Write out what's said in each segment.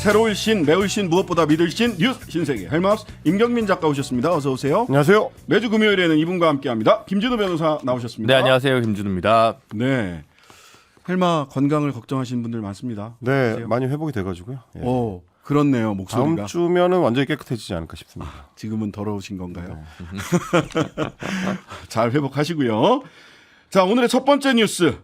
새로울 신, 매울 신, 무엇보다 믿을 신, 뉴스 신세계 헬마우스 임경민 작가 오셨습니다. 어서 오세요. 안녕하세요. 매주 금요일에는 이분과 함께합니다. 김준우 변호사 나오셨습니다. 네, 안녕하세요. 김준우입니다. 네, 헬마 건강을 걱정하시는 분들 많습니다. 네, 안녕하세요. 많이 회복이 돼가지고요. 예. 오, 그렇네요. 목소리가. 다음 주면은 완전히 깨끗해지지 않을까 싶습니다. 지금은 더러우신 건가요? 잘 회복하시고요. 자, 오늘의 첫 번째 뉴스.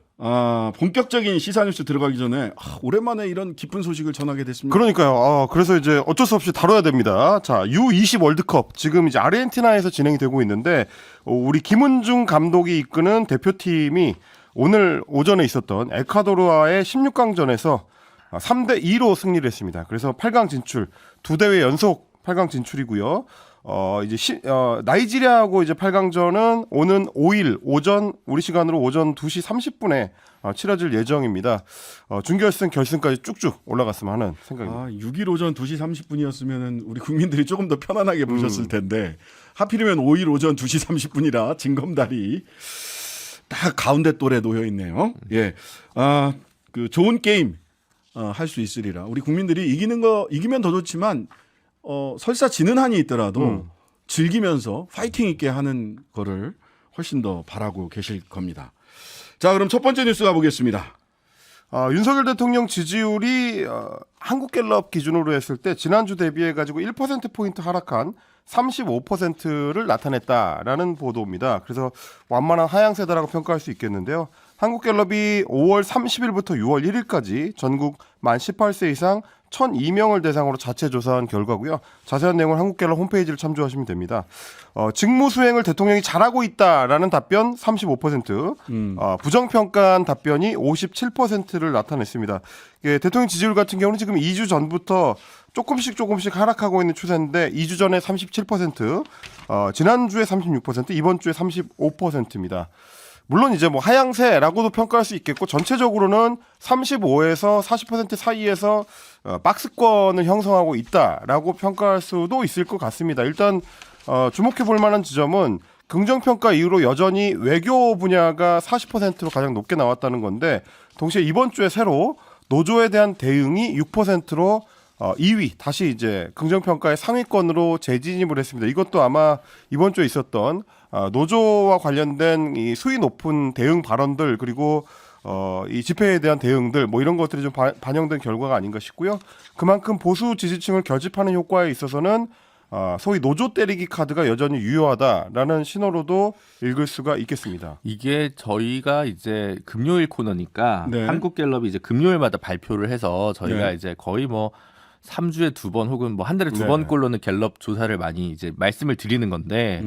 본격적인 시사 뉴스 들어가기 전에 오랜만에 이런 기쁜 소식을 전하게 됐습니다. 그러니까요. 그래서 이제 어쩔 수 없이 다뤄야 됩니다. 자, U20 월드컵 지금 이제 아르헨티나에서 진행이 되고 있는데 우리 김은중 감독이 이끄는 대표팀이 오늘 오전에 있었던 에콰도르와의 16강전에서 3대2로 승리를 했습니다. 그래서 8강 진출, 두 대회 연속 8강 진출이고요. 이제 나이지리아하고 이제 8강전은 오는 5일 오전 우리 시간으로 오전 2시 30분에 치러질 예정입니다. 준결승 결승까지 쭉쭉 올라갔으면 하는 생각입니다. 6일 오전 2시 30분이었으면 우리 국민들이 조금 더 편안하게 보셨을 텐데 하필이면 5일 오전 2시 30분이라 징검다리 딱 가운데 또래 놓여 있네요. 예, 그 좋은 게임 할 수 있으리라. 우리 국민들이 이기면 더 좋지만 설사 지는 한이 있더라도 즐기면서 파이팅 있게 하는 거를 훨씬 더 바라고 계실 겁니다. 자, 그럼 첫 번째 뉴스 가보겠습니다. 윤석열 대통령 지지율이 한국갤럽 기준으로 했을 때 지난주 대비해가지고 1%포인트 하락한 35%를 나타냈다라는 보도입니다. 그래서 완만한 하향세다라고 평가할 수 있겠는데요. 한국갤럽이 5월 30일부터 6월 1일까지 전국 만 18세 이상 1,002명을 대상으로 자체 조사한 결과고요. 자세한 내용은 한국갤럽 홈페이지를 참조하시면 됩니다. 직무 수행을 대통령이 잘하고 있다라는 답변 35%, 부정평가한 답변이 57%를 나타냈습니다. 대통령 지지율 같은 경우는 지금 2주 전부터 조금씩 하락하고 있는 추세인데 2주 전에 37%, 지난주에 36%, 이번 주에 35%입니다. 물론 이제 뭐 하향세라고도 평가할 수 있겠고 전체적으로는 35에서 40% 사이에서 박스권을 형성하고 있다라고 평가할 수도 있을 것 같습니다. 일단 주목해 볼 만한 지점은 긍정평가 이후로 여전히 외교 분야가 40%로 가장 높게 나왔다는 건데 동시에 이번 주에 새로 노조에 대한 대응이 6%로 2위 다시 이제 긍정평가의 상위권으로 재진입을 했습니다. 이것도 아마 이번 주에 있었던 노조와 관련된 이 수위 높은 대응 발언들 그리고 이 집회에 대한 대응들 뭐 이런 것들이 좀 반영된 결과가 아닌가 싶고요. 그만큼 보수 지지층을 결집하는 효과에 있어서는 소위 노조 때리기 카드가 여전히 유효하다라는 신호로도 읽을 수가 있겠습니다. 이게 저희가 이제 금요일 코너니까 네. 한국갤럽이 이제 금요일마다 발표를 해서 저희가 네. 이제 거의 뭐 3주에 2번 혹은 뭐 한 달에 2번꼴로는 갤럽 조사를 많이 이제 말씀을 드리는 건데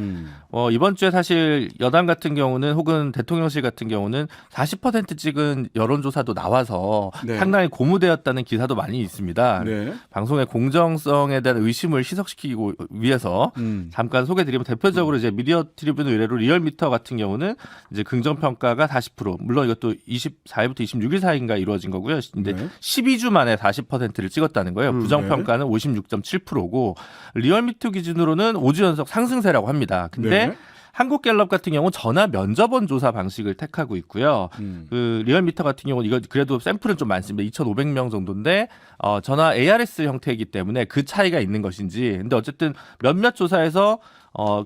이번 주에 사실 여당 같은 경우는 혹은 대통령실 같은 경우는 40% 찍은 여론조사도 나와서 네. 상당히 고무되었다는 기사도 많이 있습니다. 네. 방송의 공정성에 대한 의심을 희석시키기 위해서 잠깐 소개드리면 대표적으로 이제 미디어 트리뷴 의뢰로 리얼미터 같은 경우는 이제 긍정평가가 40%, 물론 이것도 24일부터 26일 사이인가 이루어진 거고요. 근데 네. 12주 만에 40%를 찍었다는 거예요. 부정평가는 56.7%고 리얼미터 기준으로는 5주 연속 상승세라고 합니다. 근데 네. 한국갤럽 같은 경우는 전화 면접원 조사 방식을 택하고 있고요. 그 리얼미터 같은 경우는 이거 그래도 샘플은 좀 많습니다. 2,500명 정도인데 전화 ARS 형태이기 때문에 그 차이가 있는 것인지. 근데 어쨌든 몇몇 조사에서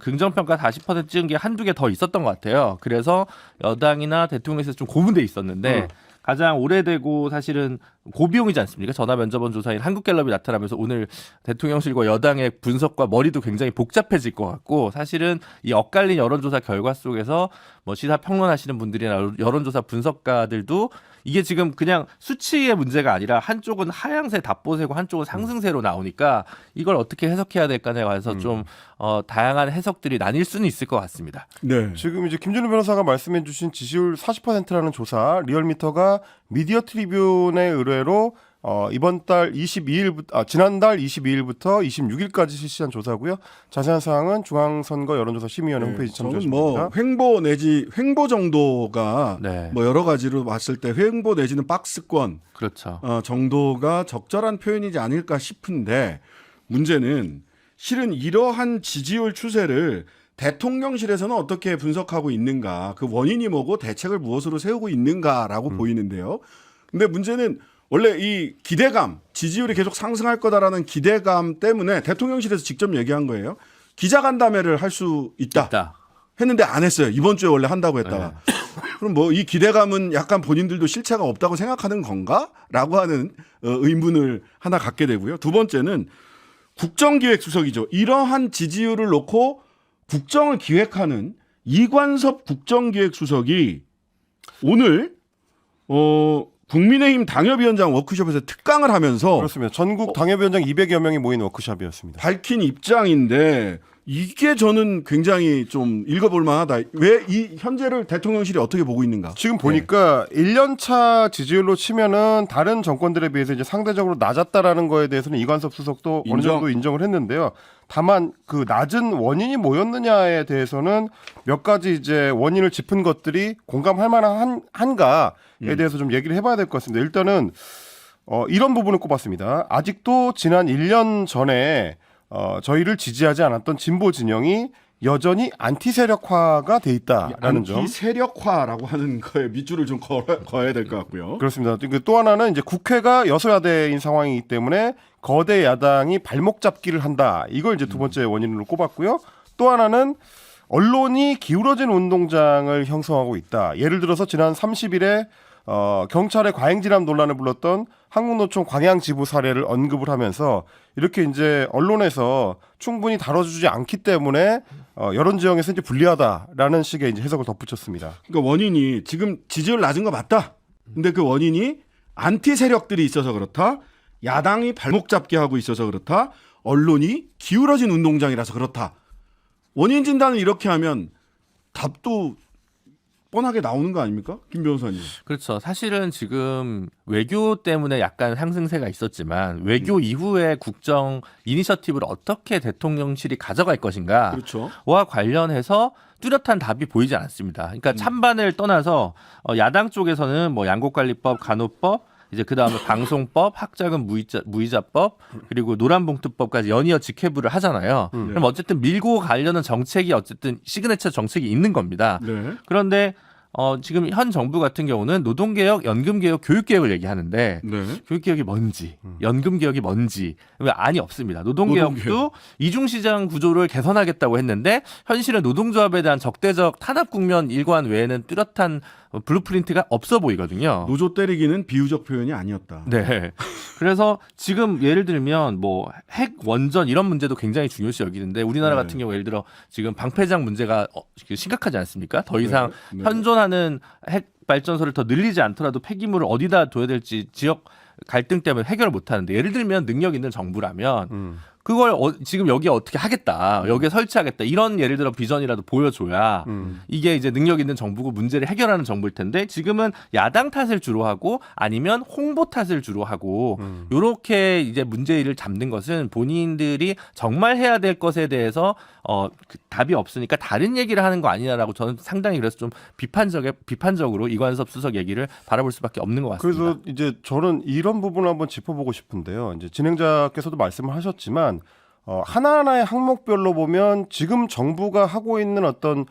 긍정평가 40% 찍은 게 한두 개 더 있었던 것 같아요. 그래서 여당이나 대통령에서 좀 고문돼 있었는데 가장 오래되고 사실은 고비용이지 않습니까? 전화 면접원 조사인 한국갤럽이 나타나면서 오늘 대통령실과 여당의 분석과 머리도 굉장히 복잡해질 것 같고 사실은 이 엇갈린 여론조사 결과 속에서 뭐 시사 평론하시는 분들이나 여론조사 분석가들도 이게 지금 그냥 수치의 문제가 아니라 한쪽은 하향세 답보세고 한쪽은 상승세로 나오니까 이걸 어떻게 해석해야 될까에 관해서 좀 다양한 해석들이 나뉠 수는 있을 것 같습니다. 네. 지금 이제 김준우 변호사가 말씀해주신 지지율 40%라는 조사 리얼미터가 미디어 트리뷴의 의뢰로 이번 달 22일부터 지난달 22일부터 26일까지 실시한 조사고요. 자세한 사항은 중앙선거 여론조사 심의위원회 홈페이지 참조하시면 됩니다. 횡보 내지 횡보 정도가 네. 뭐 여러 가지로 봤을 때 횡보 내지는 박스권 그렇죠. 정도가 적절한 표현이지 않을까 싶은데 문제는 실은 이러한 지지율 추세를 대통령실에서는 어떻게 분석하고 있는가, 그 원인이 뭐고 대책을 무엇으로 세우고 있는가라고 보이는데요. 근데 문제는 원래 이 기대감, 지지율이 계속 상승할 거다라는 기대감 때문에 대통령실에서 직접 얘기한 거예요. 기자간담회를 할 수 있다. 했는데 안 했어요. 이번 주에 원래 한다고 했다가. 그럼 뭐 이 기대감은 약간 본인들도 실체가 없다고 생각하는 건가? 라고 하는 의문을 하나 갖게 되고요. 두 번째는 국정기획수석이죠. 이러한 지지율을 놓고 국정을 기획하는 이관섭 국정기획수석이 오늘 국민의힘 당협위원장 워크숍에서 특강을 하면서 그렇습니다. 전국 당협위원장 200여 명이 모인 워크숍이었습니다. 밝힌 입장인데 이게 저는 굉장히 좀 읽어볼 만하다. 왜 이 현재를 대통령실이 어떻게 보고 있는가? 지금 보니까 1년차 지지율로 치면은 다른 정권들에 비해서 이제 상대적으로 낮았다라는 거에 대해서는 이관섭 수석도 어느 정도 인정을 했는데요. 다만 그 낮은 원인이 뭐였느냐에 대해서는 몇 가지 이제 원인을 짚은 것들이 공감할 만한가에 대해서 좀 얘기를 해봐야 될 것 같습니다. 일단은 이런 부분을 꼽았습니다. 아직도 지난 1년 전에 저희를 지지하지 않았던 진보 진영이 여전히 안티 세력화가 돼 있다라는 점. 안티 세력화라고 하는 거에 밑줄을 좀 그어야 될 것 같고요. 그렇습니다. 또 하나는 이제 국회가 여소야대인 상황이기 때문에 거대 야당이 발목 잡기를 한다. 이걸 이제 두 번째 원인으로 꼽았고요. 또 하나는 언론이 기울어진 운동장을 형성하고 있다. 예를 들어서 지난 30일에 경찰의 과잉진압 논란을 불렀던 한국노총 광양지부 사례를 언급을 하면서 이렇게 이제 언론에서 충분히 다뤄주지 않기 때문에 여론 지형에서 이제 불리하다라는 식의 이제 해석을 덧붙였습니다. 그러니까 원인이 지금 지지율 낮은 거 맞다. 근데 그 원인이 안티 세력들이 있어서 그렇다. 야당이 발목 잡게 하고 있어서 그렇다. 언론이 기울어진 운동장이라서 그렇다. 원인 진단을 이렇게 하면 답도 뻔하게 나오는 거 아닙니까? 김 변호사님. 그렇죠. 사실은 지금 외교 때문에 약간 상승세가 있었지만 외교 이후에 국정 이니셔티브를 어떻게 대통령실이 가져갈 것인가와 그렇죠. 관련해서 뚜렷한 답이 보이지 않았습니다. 그러니까 찬반을 떠나서 야당 쪽에서는 뭐 양곡관리법, 간호법, 이제 그 다음에 방송법, 학자금 무이자법, 그리고 노란봉투법까지 연이어 직회부를 하잖아요. 그럼 어쨌든 밀고 가려는 정책이 어쨌든 시그네처 정책이 있는 겁니다. 네. 그런데 지금 현 정부 같은 경우는 노동개혁, 연금개혁, 교육개혁을 얘기하는데 네. 교육개혁이 뭔지, 연금개혁이 뭔지 안이 없습니다. 노동개혁도 노동개혁. 이중시장 구조를 개선하겠다고 했는데 현실은 노동조합에 대한 적대적 탄압 국면 일관 외에는 뚜렷한 블루프린트가 없어 보이거든요. 노조 때리기는 비유적 표현이 아니었다. 네. 그래서 지금 예를 들면 뭐 핵 원전 이런 문제도 굉장히 중요시 여기는데 우리나라 네. 같은 경우 예를 들어 지금 방패장 문제가 심각하지 않습니까? 더 이상 네. 현존하는 핵 발전소를 더 늘리지 않더라도 폐기물을 어디다 둬야 될지 지역 갈등 때문에 해결을 못 하는데 예를 들면 능력 있는 정부라면 그걸 지금 여기에 어떻게 하겠다, 여기에 설치하겠다 이런 예를 들어 비전이라도 보여줘야 이게 이제 능력 있는 정부고 문제를 해결하는 정부일 텐데 지금은 야당 탓을 주로 하고 아니면 홍보 탓을 주로 하고 요렇게 이제 문제를 잡는 것은 본인들이 정말 해야 될 것에 대해서 답이 없으니까 다른 얘기를 하는 거 아니냐라고 저는 상당히 그래서 좀 비판적으로 이관섭 수석 얘기를 바라볼 수밖에 없는 것 같습니다. 그래서 이제 저는 이런 부분을 한번 짚어보고 싶은데요. 이제 진행자께서도 말씀을 하셨지만 하나하나의 항목별로 보면 지금 정부가 하고 있는 어떤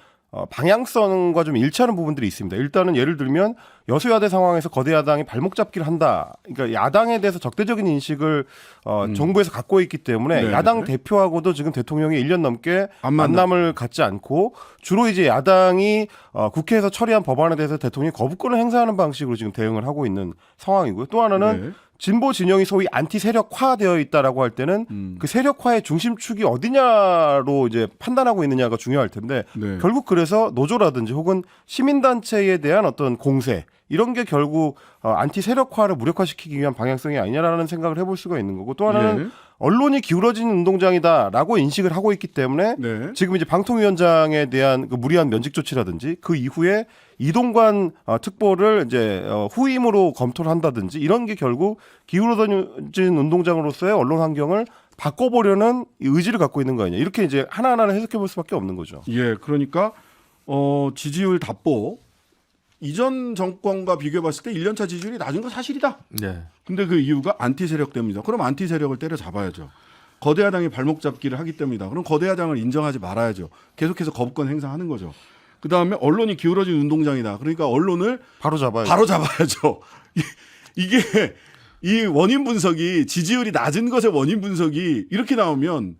방향성과 좀 일치하는 부분들이 있습니다. 일단은 예를 들면 여소야대 상황에서 거대 야당이 발목 잡기를 한다. 그러니까 야당에 대해서 적대적인 인식을 정부에서 갖고 있기 때문에 네. 야당 대표하고도 지금 대통령이 1년 넘게 안 만남을 갖지 않고 주로 이제 야당이 국회에서 처리한 법안에 대해서 대통령이 거부권을 행사하는 방식으로 지금 대응을 하고 있는 상황이고요. 또 하나는 네. 진보 진영이 소위 안티 세력화되어 있다라고 할 때는 그 세력화의 중심축이 어디냐로 이제 판단하고 있느냐가 중요할 텐데 네. 결국 그래서 노조라든지 혹은 시민단체에 대한 어떤 공세 이런 게 결국 안티 세력화를 무력화시키기 위한 방향성이 아니냐라는 생각을 해볼 수가 있는 거고 또 하나는 예. 언론이 기울어진 운동장이다라고 인식을 하고 있기 때문에 네. 지금 이제 방통위원장에 대한 그 무리한 면직 조치라든지 그 이후에 이동관 특보를 이제 후임으로 검토를 한다든지 이런 게 결국 기울어진 운동장으로서의 언론 환경을 바꿔보려는 의지를 갖고 있는 거 아니냐 이렇게 이제 하나하나 해석해 볼 수밖에 없는 거죠. 예, 그러니까 지지율 답보 이전 정권과 비교해봤을 때 1년차 지지율이 낮은 건 사실이다. 네. 근데 그 이유가 안티 세력 때문이다. 그럼 안티 세력을 때려잡아야죠. 거대 야당이 발목 잡기를 하기 때문이다. 그럼 거대 야당을 인정하지 말아야죠. 계속해서 거부권 행사하는 거죠. 그 다음에 언론이 기울어진 운동장이다. 그러니까 언론을 바로 잡아야죠. 바로 잡아야죠. 이게 이 원인 분석이 지지율이 낮은 것의 원인 분석이 이렇게 나오면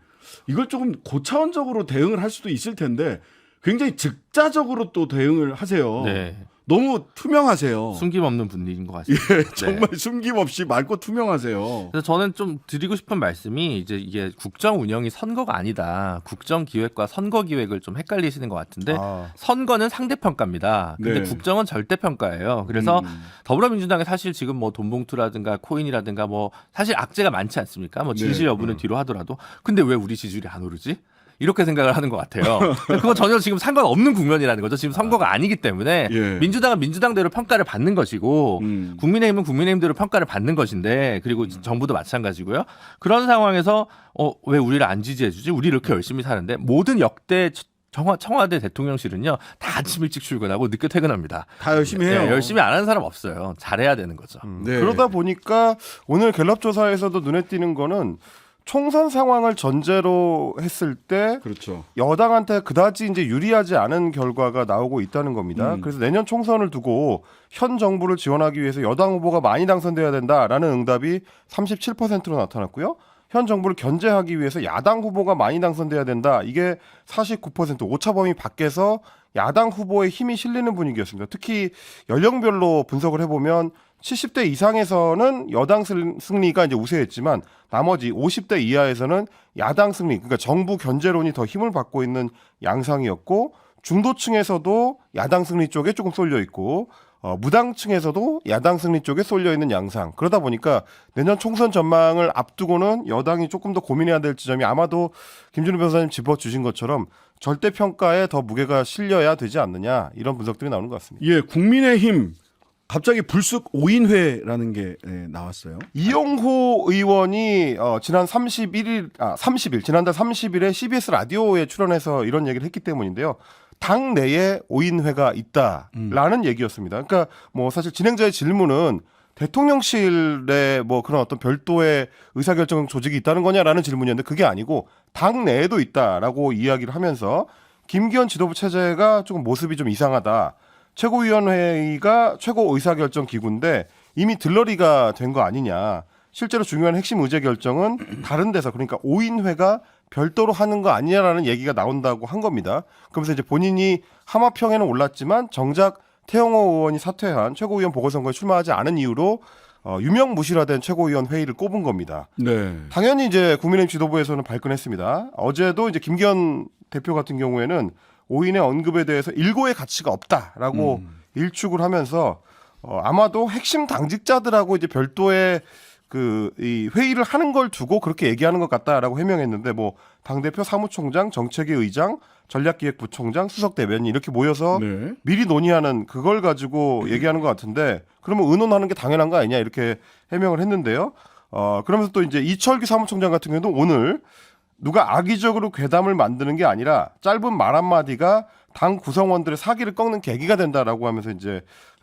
이걸 조금 고차원적으로 대응을 할 수도 있을 텐데 굉장히 즉자적으로 또 대응을 하세요. 네. 너무 투명하세요. 숨김없는 분위기인 것 같습니다. 예, 정말 숨김없이 맑고 투명하세요. 그래서 저는 좀 드리고 싶은 말씀이 이제 이게 국정 운영이 선거가 아니다. 국정 기획과 선거 기획을 좀 헷갈리시는 것 같은데 선거는 상대 평가입니다. 근데 네. 국정은 절대 평가예요. 그래서 더불어민주당이 사실 지금 뭐 돈봉투라든가 코인이라든가 뭐 사실 악재가 많지 않습니까? 뭐 진실 네. 여부는 뒤로 하더라도 근데 왜 우리 지지율이 안 오르지? 이렇게 생각을 하는 것 같아요. 그건 전혀 지금 상관없는 국면이라는 거죠. 지금 선거가 아니기 때문에 예. 민주당은 민주당대로 평가를 받는 것이고 국민의힘은 국민의힘대로 평가를 받는 것인데 그리고 정부도 마찬가지고요. 그런 상황에서 왜 우리를 안 지지해주지? 우리 이렇게 열심히 사는데 모든 역대 청와대 대통령실은요 다 아침 일찍 출근하고 늦게 퇴근합니다. 다 열심히 해요. 네, 열심히 안 하는 사람 없어요. 잘해야 되는 거죠. 네. 그러다 보니까 오늘 갤럽 조사에서도 눈에 띄는 거는 총선 상황을 전제로 했을 때 그렇죠. 여당한테 그다지 이제 유리하지 않은 결과가 나오고 있다는 겁니다. 그래서 내년 총선을 두고 현 정부를 지원하기 위해서 여당 후보가 많이 당선돼야 된다라는 응답이 37%로 나타났고요. 현 정부를 견제하기 위해서 야당 후보가 많이 당선돼야 된다. 이게 49% 오차 범위 밖에서 야당 후보의 힘이 실리는 분위기였습니다. 특히 연령별로 분석을 해보면 70대 이상에서는 여당 승리가 이제 우세했지만 나머지 50대 이하에서는 야당 승리, 그러니까 정부 견제론이 더 힘을 받고 있는 양상이었고 중도층에서도 야당 승리 쪽에 조금 쏠려 있고 무당층에서도 야당 승리 쪽에 쏠려 있는 양상. 그러다 보니까 내년 총선 전망을 앞두고는 여당이 조금 더 고민해야 될 지점이 아마도 김준우 변호사님 짚어주신 것처럼 절대 평가에 더 무게가 실려야 되지 않느냐 이런 분석들이 나오는 것 같습니다. 예, 국민의힘 갑자기 불쑥 5인회라는 게 나왔어요. 이용호 의원이 지난달 30일에 CBS 라디오에 출연해서 이런 얘기를 했기 때문인데요. 당 내에 5인회가 있다라는 얘기였습니다. 그러니까 뭐 사실 진행자의 질문은 대통령실에 뭐 그런 어떤 별도의 의사결정 조직이 있다는 거냐라는 질문이었는데 그게 아니고 당 내에도 있다라고 이야기를 하면서 김기현 지도부 체제가 조금 모습이 좀 이상하다. 최고위원회의가 최고 의사결정 기구인데 이미 들러리가 된 거 아니냐. 실제로 중요한 핵심 의제결정은 다른 데서 그러니까 5인회가 별도로 하는 거 아니냐라는 얘기가 나온다고 한 겁니다. 그러면서 이제 본인이 하마평에는 올랐지만 정작 태영호 의원이 사퇴한 최고위원 보궐선거에 출마하지 않은 이유로 유명무실화된 최고위원 회의를 꼽은 겁니다. 네. 당연히 이제 국민의힘 지도부에서는 발끈했습니다. 어제도 이제 김기현 대표 같은 경우에는 5인의 언급에 대해서 일고의 가치가 없다라고 일축을 하면서 아마도 핵심 당직자들하고 이제 별도의 이 회의를 하는 걸 두고 그렇게 얘기하는 것 같다라고 해명했는데 뭐 당대표 사무총장, 정책위 의장, 전략기획부총장, 수석대변인 이렇게 모여서 네. 미리 논의하는 그걸 가지고 얘기하는 것 같은데 그러면 의논하는 게 당연한 거 아니냐 이렇게 해명을 했는데요. 그러면서 또 이제 이철규 사무총장 같은 경우도 오늘 누가 악의적으로 괴담을 만드는 게 아니라 짧은 말 한마디가 당 구성원들의 사기를 꺾는 계기가 된다라고 하면서 이제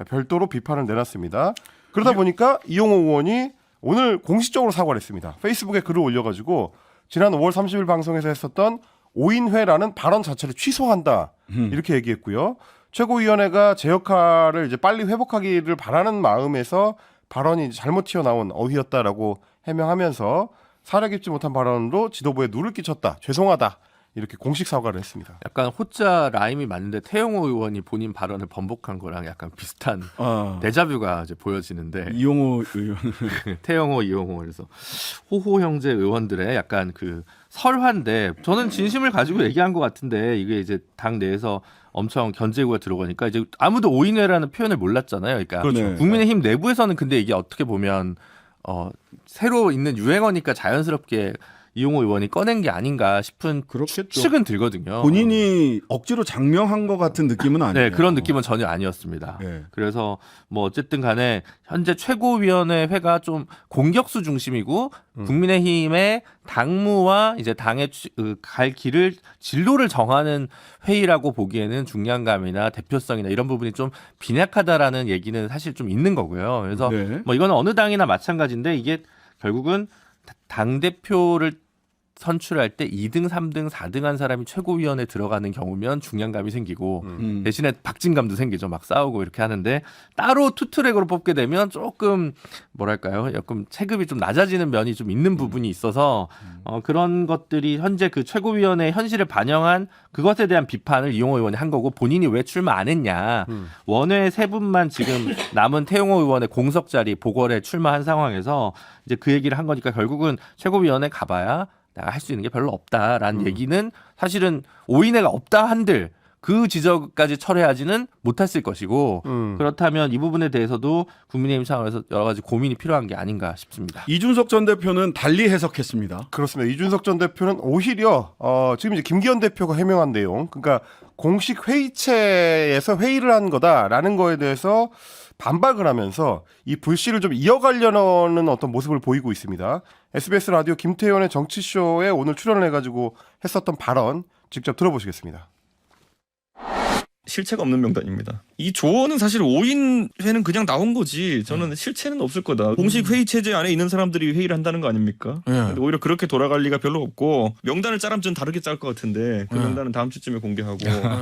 별도로 비판을 내놨습니다. 그러다 보니까 이용호 의원이 오늘 공식적으로 사과를 했습니다. 페이스북에 글을 올려가지고 지난 5월 30일 방송에서 했었던 5인회라는 발언 자체를 취소한다 이렇게 얘기했고요. 최고위원회가 제 역할을 이제 빨리 회복하기를 바라는 마음에서 발언이 잘못 튀어나온 어휘였다라고 해명하면서 사려 깊지 못한 발언으로 지도부에 누를 끼쳤다. 죄송하다. 이렇게 공식 사과를 했습니다. 약간 호자 라임이 맞는데 태영호 의원이 본인 발언을 번복한 거랑 약간 비슷한 데자뷰가 이제 보여지는데 이용호 의원. 태영호, 이용호 그래서 호호 형제 의원들의 약간 그 설화인데 저는 진심을 가지고 얘기한 것 같은데 이게 이제 당 내에서 엄청 견제구가 들어가니까 이제 아무도 5인회라는 표현을 몰랐잖아요. 그러니까 그렇죠. 국민의힘 내부에서는 근데 이게 어떻게 보면 새로 있는 유행어니까 자연스럽게 이용호 의원이 꺼낸 게 아닌가 싶은 그렇겠죠. 측은 들거든요. 본인이 억지로 장명한 것 같은 느낌은 아니에요. 네, 그런 느낌은 전혀 아니었습니다. 네. 그래서 뭐 어쨌든 간에 현재 최고위원회 회가 좀 공격수 중심이고 국민의힘의 당무와 이제 당의 갈 길을 진로를 정하는 회의라고 보기에는 중량감이나 대표성이나 이런 부분이 좀 빈약하다라는 얘기는 사실 좀 있는 거고요. 그래서 네. 뭐 이거는 어느 당이나 마찬가지인데 이게 결국은 당 대표를 선출할 때 2등, 3등, 4등 한 사람이 최고위원회 들어가는 경우면 중량감이 생기고 대신에 박진감도 생기죠. 막 싸우고 이렇게 하는데 따로 투트랙으로 뽑게 되면 조금 뭐랄까요? 조금 체급이 좀 낮아지는 면이 좀 있는 부분이 있어서 그런 것들이 현재 그 최고위원회 현실을 반영한 그것에 대한 비판을 이용호 의원이 한 거고 본인이 왜 출마 안 했냐. 원외 세 분만 지금 남은 태용호 의원의 공석 자리 보궐에 출마한 상황에서 이제 그 얘기를 한 거니까 결국은 최고위원회 가봐야 내가 할 수 있는 게 별로 없다라는 얘기는 사실은 오인회가 없다 한들 그 지적까지 철회하지는 못했을 것이고 그렇다면 이 부분에 대해서도 국민의힘 차원에서 여러 가지 고민이 필요한 게 아닌가 싶습니다. 이준석 전 대표는 달리 해석했습니다. 그렇습니다. 이준석 전 대표는 오히려 지금 이제 김기현 대표가 해명한 내용, 그러니까 공식 회의체에서 회의를 한 거다라는 거에 대해서 반박을 하면서 이 불씨를 좀 이어가려는 어떤 모습을 보이고 있습니다. SBS 라디오 김태현의 정치쇼에 오늘 출연을 해가지고 했었던 발언 직접 들어보시겠습니다. 실체가 없는 명단입니다. 이 조언은 사실 5인 회는 그냥 나온 거지. 저는 실체는 없을 거다. 공식 회의 체제 안에 있는 사람들이 회의를 한다는 거 아닙니까? 근데 오히려 그렇게 돌아갈 리가 별로 없고 명단을 짜라면 좀 다르게 짤 것 같은데 그 명단은 다음 주쯤에 공개하고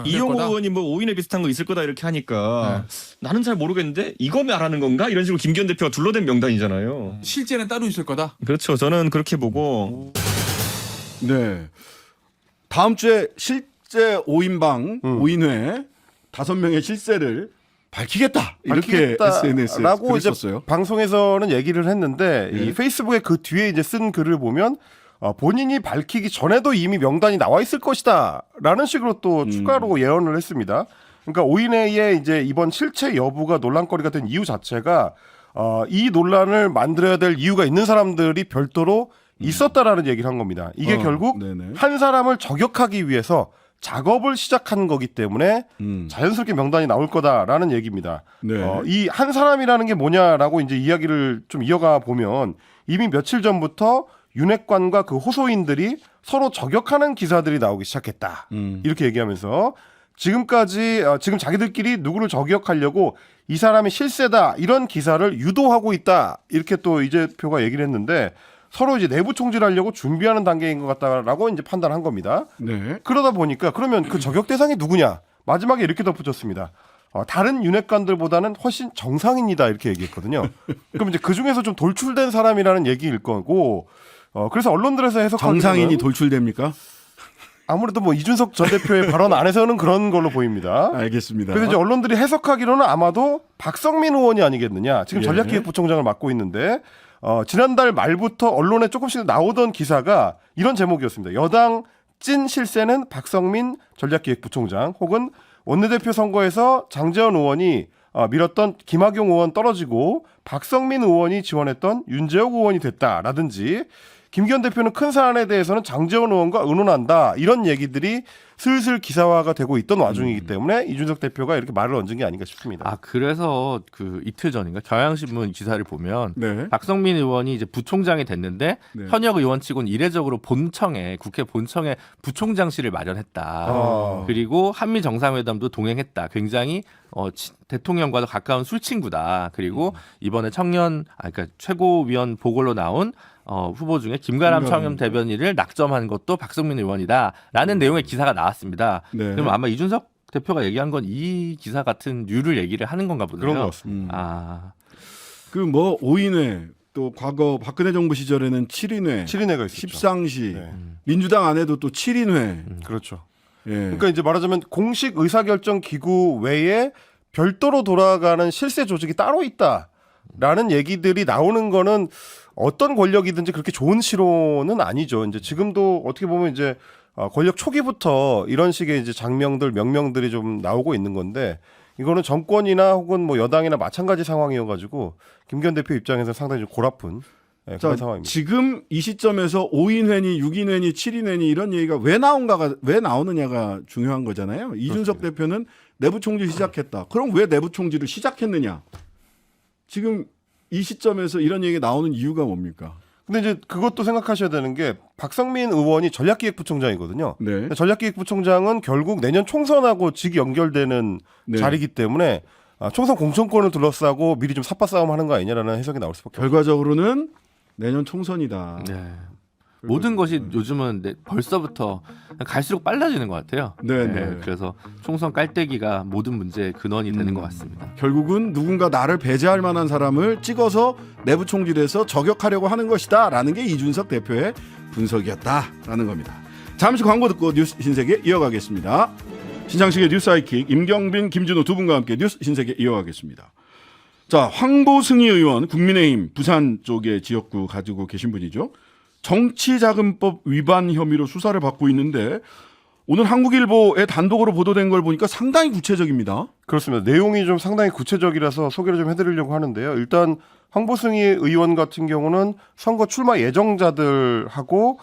이용호 의원이 뭐 5인회 비슷한 거 있을 거다 이렇게 하니까 나는 잘 모르겠는데 이거 말하는 건가? 이런 식으로 김기현 대표가 둘러댄 명단이잖아요. 실제는 따로 있을 거다. 그렇죠. 저는 그렇게 보고 네. 다음 주에 실제 5인방 5인회 5명의 실세를 밝히겠다. 이렇게 SNS에 라고 이제 썼어요. 방송에서는 얘기를 했는데 이 페이스북에 그 뒤에 이제 쓴 글을 보면 본인이 밝히기 전에도 이미 명단이 나와 있을 것이다라는 식으로 또 추가로 예언을 했습니다. 그러니까 5인회의 이제 이번 실체 여부가 논란거리가 된 이유 자체가 이 논란을 만들어야 될 이유가 있는 사람들이 별도로 있었다라는 얘기를 한 겁니다. 이게 결국 네네. 한 사람을 저격하기 위해서 작업을 시작한 거기 때문에 자연스럽게 명단이 나올 거다라는 얘기입니다. 네. 이 한 사람이라는 게 뭐냐라고 이제 이야기를 좀 이어가 보면 이미 며칠 전부터 윤핵관과 그 호소인들이 서로 저격하는 기사들이 나오기 시작했다. 이렇게 얘기하면서 지금까지 지금 자기들끼리 누구를 저격하려고 이 사람이 실세다 이런 기사를 유도하고 있다. 이렇게 또 이재표가 얘기를 했는데 서로 이제 내부 총질하려고 준비하는 단계인 것 같다라고 이제 판단한 겁니다. 네. 그러다 보니까 그러면 그 저격 대상이 누구냐? 마지막에 이렇게 덧붙였습니다. 다른 윤핵관들보다는 훨씬 정상인이다 이렇게 얘기했거든요. 그럼 이제 그 중에서 좀 돌출된 사람이라는 얘기일 거고, 그래서 언론들에서 해석하기로는 정상인이 돌출됩니까? 아무래도 뭐 이준석 전 대표의 발언 안에서는 그런 걸로 보입니다. 알겠습니다. 그래서 이제 언론들이 해석하기로는 아마도 박성민 의원이 아니겠느냐. 지금 예. 전략기획부총장을 맡고 있는데 지난달 말부터 언론에 조금씩 나오던 기사가 이런 제목이었습니다. 여당 찐 실세는 박성민 전략기획부총장 혹은 원내대표 선거에서 장제원 의원이 밀었던 김학용 의원 떨어지고 박성민 의원이 지원했던 윤재욱 의원이 됐다라든지 김기현 대표는 큰 사안에 대해서는 장제원 의원과 의논한다 이런 얘기들이 슬슬 기사화가 되고 있던 와중이기 때문에 이준석 대표가 이렇게 말을 얹은 게 아닌가 싶습니다. 그래서 그 이틀 전인가 경향신문 기사를 보면 네. 박성민 의원이 이제 부총장이 됐는데 네. 현역 의원치고는 이례적으로 국회 본청에 부총장실을 마련했다. 그리고 한미 정상회담도 동행했다. 굉장히 대통령과도 가까운 술친구다. 그리고 이번에 그러니까 최고위원 보궐로 나온 후보 중에 김가람 청렴 대변인을 낙점한 것도 박성민 의원이다라는 내용의 기사가 나왔습니다. 네. 그럼 아마 이준석 대표가 얘기한 건 이 기사 같은 류를 얘기를 하는 건가 보네요. 그런 것 같습니다. 그 뭐 5인회 또 과거 박근혜 정부 시절에는 7인회, 7인회가 있었죠. 십상시, 네. 민주당 안에도 또 7인회. 그렇죠. 예. 그러니까 이제 말하자면 공식 의사결정 기구 외에 별도로 돌아가는 실세 조직이 따로 있다라는 얘기들이 나오는 거는 어떤 권력이든지 그렇게 좋은 시로는 아니죠. 이제 지금도 어떻게 보면 이제 권력 초기부터 이런 식의 이제 장명들, 명명들이 좀 나오고 있는 건데 이거는 정권이나 혹은 뭐 여당이나 마찬가지 상황이어가지고 김기현 대표 입장에서 상당히 좀 골아픈 그런 자, 상황입니다. 지금 이 시점에서 5인회니 6인회니 7인회니 이런 얘기가 왜 나오느냐가 중요한 거잖아요. 이준석 대표는 내부 총질 시작했다. 그럼 왜 내부 총질을 시작했느냐? 지금 이 시점에서 이런 얘기가 나오는 이유가 뭡니까? 근데 이제 그것도 생각하셔야 되는 게 박성민 의원이 전략기획부총장이거든요. 네. 전략기획부총장은 결국 내년 총선하고 직이 연결되는 네. 자리이기 때문에 총선 공천권을 둘러싸고 미리 좀 삽바싸움 하는 거 아니냐라는 해석이 나올 수밖에 없어요. 결과적으로는 내년 총선이다. 네. 모든 것이 요즘은 벌써부터 갈수록 빨라지는 것 같아요. 네. 그래서 총선 깔때기가 모든 문제의 근원이 되는 것 같습니다. 결국은 누군가 나를 배제할 만한 사람을 찍어서 내부 총질해서 저격하려고 하는 것이다라는 게 이준석 대표의 분석이었다라는 겁니다. 잠시 광고 듣고 뉴스 신세계 이어가겠습니다. 신장식의 뉴스 하이킥 임경빈, 김준호 두 분과 함께 뉴스 신세계 이어가겠습니다. 자, 황보승희 의원 국민의힘 부산 쪽의 지역구 가지고 계신 분이죠. 정치자금법 위반 혐의로 수사를 받고 있는데 오늘 한국일보에 단독으로 보도된 걸 보니까 상당히 구체적입니다. 그렇습니다. 내용이 좀 상당히 구체적이라서 소개를 좀 해드리려고 하는데요. 일단 황보승희 의원 같은 경우는 선거 출마 예정자들하고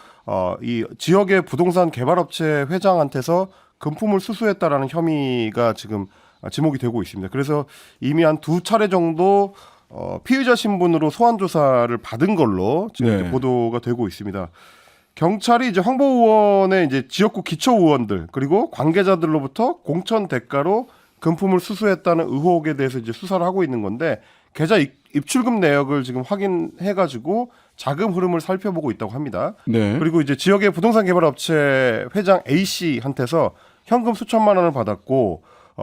이 지역의 부동산 개발업체 회장한테서 금품을 수수했다라는 혐의가 지금 지목이 되고 있습니다. 그래서 이미 한 2차례 정도 피의자 신분으로 소환 조사를 받은 걸로 지금 네. 이제 보도가 되고 있습니다. 경찰이 이제 황보 의원의 이제 지역구 기초 의원들 그리고 관계자들로부터 공천 대가로 금품을 수수했다는 의혹에 대해서 이제 수사를 하고 있는 건데 계좌 입출금 내역을 지금 확인해가지고 자금 흐름을 살펴보고 있다고 합니다. 네. 그리고 이제 지역의 부동산 개발업체 회장 A 씨한테서 현금 수천만 원을 받았고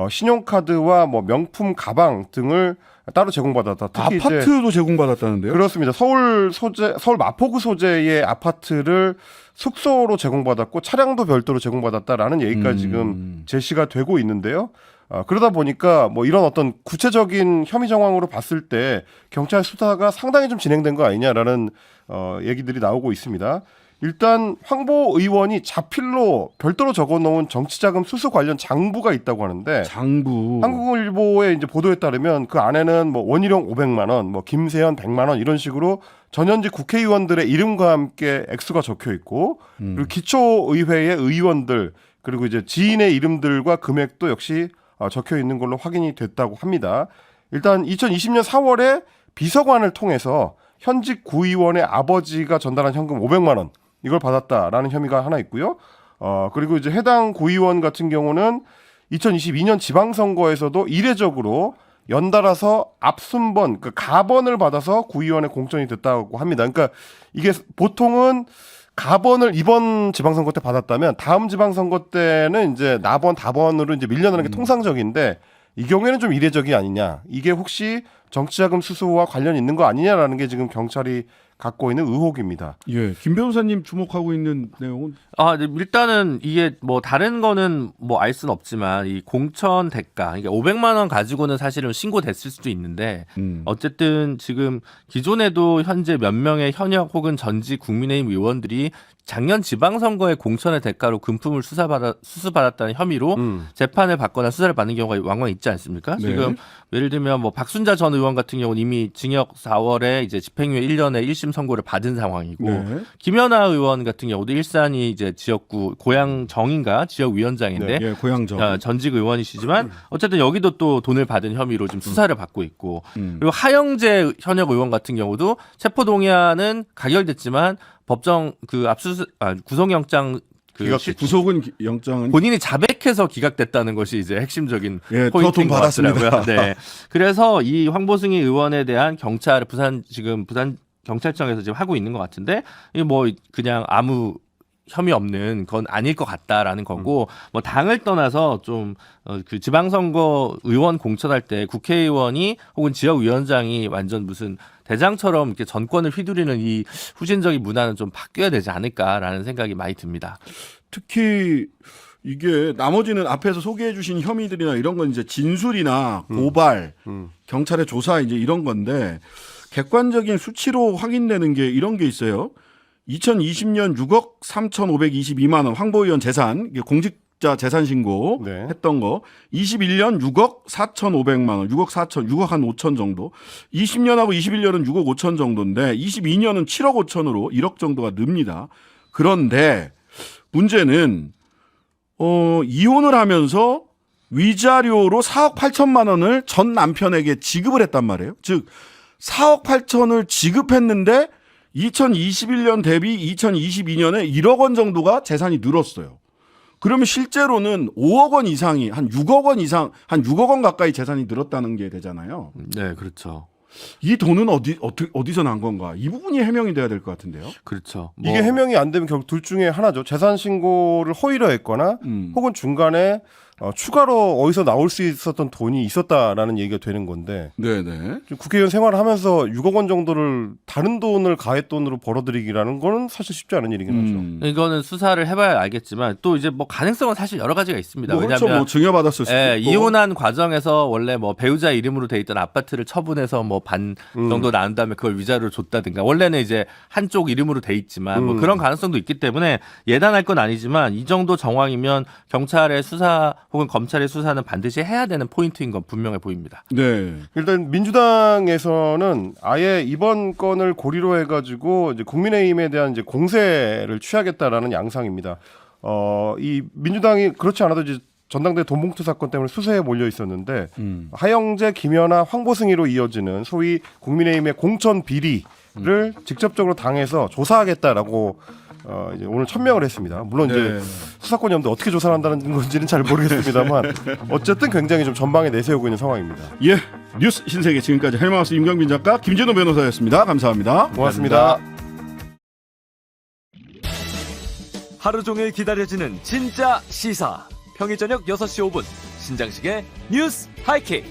신용카드와 뭐 명품 가방 등을 따로 제공받았다. 특히 이제 아파트도 제공받았다는데요. 그렇습니다. 서울 마포구 소재의 아파트를 숙소로 제공받았고 차량도 별도로 제공받았다라는 얘기까지 지금 제시가 되고 있는데요. 그러다 보니까 뭐 이런 어떤 구체적인 혐의 정황으로 봤을 때 경찰 수사가 상당히 좀 진행된 거 아니냐라는 얘기들이 나오고 있습니다. 일단 황보 의원이 자필로 별도로 적어놓은 정치자금 수수 관련 장부가 있다고 하는데 장부. 한국일보의 이제 보도에 따르면 그 안에는 뭐 원희룡 500만 원, 뭐 김세현 100만 원 이런 식으로 전현직 국회의원들의 이름과 함께 액수가 적혀 있고 그리고 기초의회의 의원들 그리고 이제 지인의 이름들과 금액도 역시 적혀 있는 걸로 확인이 됐다고 합니다. 일단 2020년 4월에 비서관을 통해서 현직 구의원의 아버지가 전달한 현금 500만 원 이걸 받았다라는 혐의가 하나 있고요. 그리고 이제 해당 구의원 같은 경우는 2022년 지방선거에서도 이례적으로 연달아서 앞순번, 그 가번을 받아서 구의원에 공천이 됐다고 합니다. 그러니까 이게 보통은 가번을 이번 지방선거 때 받았다면 다음 지방선거 때는 이제 나번, 다번으로 이제 밀려나는 게 통상적인데 이 경우에는 좀 이례적이 아니냐. 이게 혹시 정치자금 수수와 관련이 있는 거 아니냐라는 게 지금 경찰이 갖고 있는 의혹입니다. 예, 김 변호사님 주목하고 있는 내용은 네, 일단은 이게 뭐 다른 거는 뭐 알 수는 없지만 이 공천 대가, 그러니까 500만 원 가지고는 사실은 신고됐을 수도 있는데 어쨌든 지금 기존에도 현재 몇 명의 현역 혹은 전직 국민의힘 의원들이 작년 지방선거의 공천의 대가로 금품을 수수받았다는 혐의로 재판을 받거나 수사를 받는 경우가 왕왕 있지 않습니까? 네. 지금 예를 들면 뭐 박순자 전 의원 같은 경우는 이미 징역 4월에 이제 집행유예 1년의 1심 선고를 받은 상황이고 네. 김연아 의원 같은 경우도 일산이 이제 지역구 고양정인가 지역위원장인데 예, 고향정. 전직 의원이시지만 어쨌든 여기도 또 돈을 받은 혐의로 지금 수사를 받고 있고 그리고 하영재 현역 의원 같은 경우도 체포동의안은 가결됐지만 법정 그 구속영장 구속은 영장은 본인이 자백해서 기각됐다는 것이 이제 핵심적인 예, 포인트인 돈 것 받았습니다. 같더라고요. 네. 그래서 이 황보승희 의원에 대한 부산 경찰청에서 지금 하고 있는 것 같은데 이게 뭐 그냥 아무 혐의 없는 건 아닐 것 같다라는 거고 뭐 당을 떠나서 좀 그 지방선거 의원 공천할 때 국회의원이 혹은 지역위원장이 완전 무슨 대장처럼 이렇게 전권을 휘두르는 이 후진적인 문화는 좀 바뀌어야 되지 않을까라는 생각이 많이 듭니다. 특히 이게 나머지는 앞에서 소개해 주신 혐의들이나 이런 건 이제 진술이나 고발, 경찰의 조사 이제 이런 건데 객관적인 수치로 확인되는 게 이런 게 있어요. 2020년 6억 3,522만 원 황보 의원 재산, 공직자 재산 신고 네. 했던 거. 21년 6억 4,500만 원, 6억 한 5천 정도. 20년하고 21년은 6억 5천 정도인데 22년은 7억 5천으로 1억 정도가 늡니다. 그런데 문제는 이혼을 하면서 위자료로 4억 8천만 원을 전 남편에게 지급을 했단 말이에요. 즉 4억 8천을 지급했는데 2021년 대비 2022년에 1억 원 정도가 재산이 늘었어요. 그러면 실제로는 5억 원 이상이 한 6억 원 가까이 재산이 늘었다는 게 되잖아요. 네, 그렇죠. 이 돈은 어디서 난 건가? 이 부분이 해명이 돼야 될 것 같은데요. 그렇죠. 이게 해명이 안 되면 결국 둘 중에 하나죠. 재산 신고를 허위로 했거나 혹은 중간에 추가로 어디서 나올 수 있었던 돈이 있었다라는 얘기가 되는 건데 네네. 지금 국회의원 생활을 하면서 6억 원 정도를 다른 돈을 가액돈으로 벌어들이기라는 거는 사실 쉽지 않은 일이긴 하죠. 이거는 수사를 해봐야 알겠지만 또 이제 뭐 가능성은 사실 여러 가지가 있습니다. 그렇죠. 왜냐하면 뭐 증여받았을 수도 예, 있고. 이혼한 과정에서 원래 뭐 배우자 이름으로 돼 있던 아파트를 처분해서 뭐 반 정도 나온 다음에 그걸 위자료를 줬다든가 원래는 이제 한쪽 이름으로 돼 있지만 뭐 그런 가능성도 있기 때문에 예단할 건 아니지만 이 정도 정황이면 경찰의 수사 혹은 검찰의 수사는 반드시 해야 되는 포인트인 건 분명해 보입니다. 네. 일단 민주당에서는 아예 이번 건을 고리로 해가지고 이제 국민의힘에 대한 이제 공세를 취하겠다라는 양상입니다. 이 민주당이 그렇지 않아도 이제 전당대 돈봉투 사건 때문에 수세에 몰려 있었는데 하영재, 김연아, 황보승희로 이어지는 소위 국민의힘의 공천 비리를 직접적으로 당해서 조사하겠다라고 이제 오늘 천명을 했습니다. 물론 네. 이제 수사권이 없는데 어떻게 조사를 한다는 건지는 잘 모르겠습니다만 어쨌든 굉장히 좀 전방에 내세우고 있는 상황입니다. 예. 뉴스 신세계 지금까지 헬마우스 임경빈 작가 김진호 변호사였습니다. 감사합니다. 고맙습니다. 하루 종일 기다려지는 진짜 시사. 평일 저녁 6시 5분 신장식의 뉴스 하이킥.